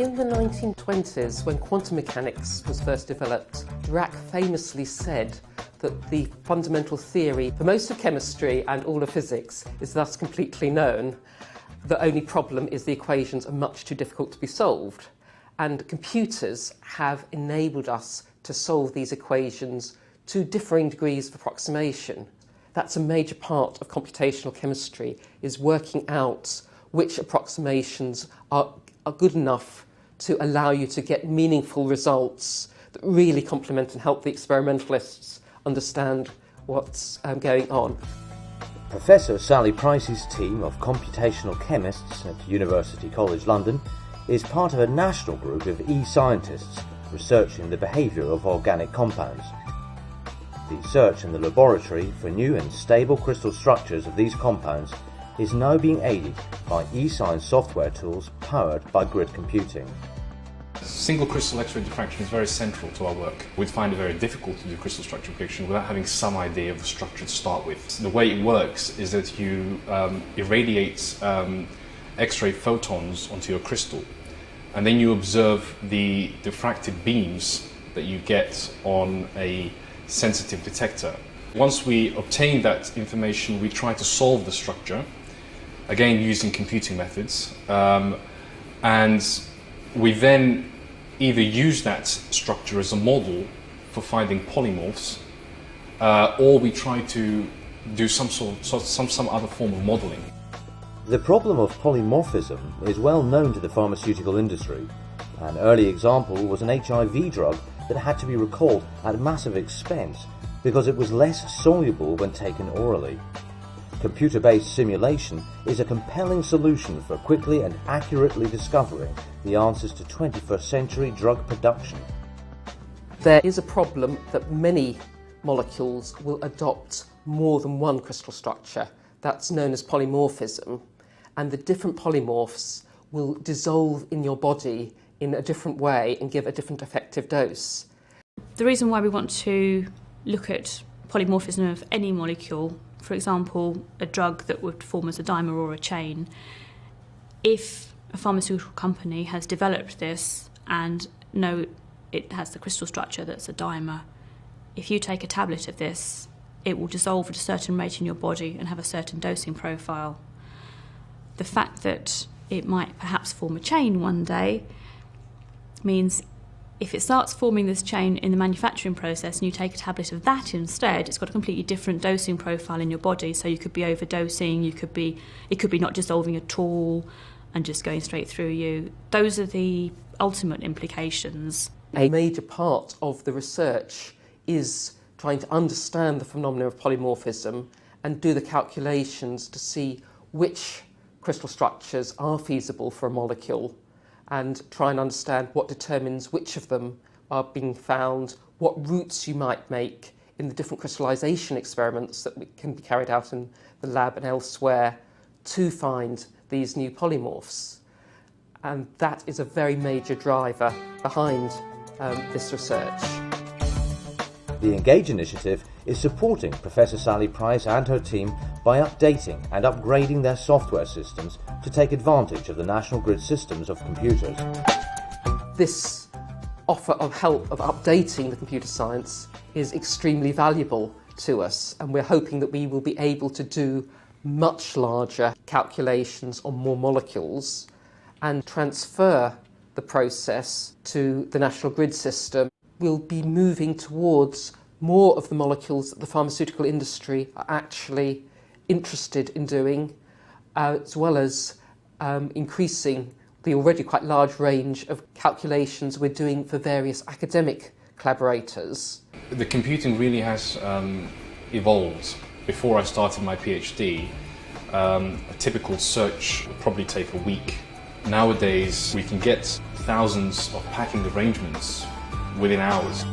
In the 1920s, when quantum mechanics was first developed, Dirac famously said that the fundamental theory for most of chemistry and all of physics is thus completely known. The only problem is the equations are much too difficult to be solved. And computers have enabled us to solve these equations to differing degrees of approximation. That's a major part of computational chemistry, is working out which approximations are good enough to allow you to get meaningful results that really complement and help the experimentalists understand what's going on. Professor Sally Price's team of computational chemists at University College London is part of a national group of e-scientists researching the behaviour of organic compounds. The search in the laboratory for new and stable crystal structures of these compounds is now being aided by e-science software tools powered by grid computing. Single crystal X-ray diffraction is very central to our work. We'd find it very difficult to do crystal structure prediction without having some idea of the structure to start with. The way it works is that you irradiate X-ray photons onto your crystal, and then you observe the diffracted beams that you get on a sensitive detector. Once we obtain that information, we try to solve the structure, again using computing methods, and we then either use that structure as a model for finding polymorphs, or we try to do some other form of modelling. The problem of polymorphism is well known to the pharmaceutical industry. An early example was an HIV drug that had to be recalled at massive expense because it was less soluble when taken orally. Computer-based simulation is a compelling solution for quickly and accurately discovering the answers to 21st century drug production. There is a problem that many molecules will adopt more than one crystal structure. That's known as polymorphism, and the different polymorphs will dissolve in your body in a different way and give a different effective dose. The reason why we want to look at polymorphism of any molecule, for example, a drug that would form as a dimer or a chain, if a pharmaceutical company has developed this and know it has the crystal structure that's a dimer, if you take a tablet of this, it will dissolve at a certain rate in your body and have a certain dosing profile. The fact that it might perhaps form a chain one day means if it starts forming this chain in the manufacturing process and you take a tablet of that instead, it's got a completely different dosing profile in your body. So you could be overdosing, it could be not dissolving at all and just going straight through you. Those are the ultimate implications. A major part of the research is trying to understand the phenomena of polymorphism and do the calculations to see which crystal structures are feasible for a molecule, and try and understand what determines which of them are being found, what routes you might make in the different crystallization experiments that can be carried out in the lab and elsewhere to find these new polymorphs. And that is a very major driver behind this research. The Engage initiative is supporting Professor Sally Price and her team by updating and upgrading their software systems to take advantage of the national grid systems of computers. This offer of help of updating the computer science is extremely valuable to us, and we're hoping that we will be able to do much larger calculations on more molecules and transfer the process to the national grid system. We'll be moving towards more of the molecules that the pharmaceutical industry are actually interested in doing, as well as increasing the already quite large range of calculations we're doing for various academic collaborators. The computing really has evolved. Before I started my PhD, a typical search would probably take a week. Nowadays, we can get thousands of packing arrangements within hours.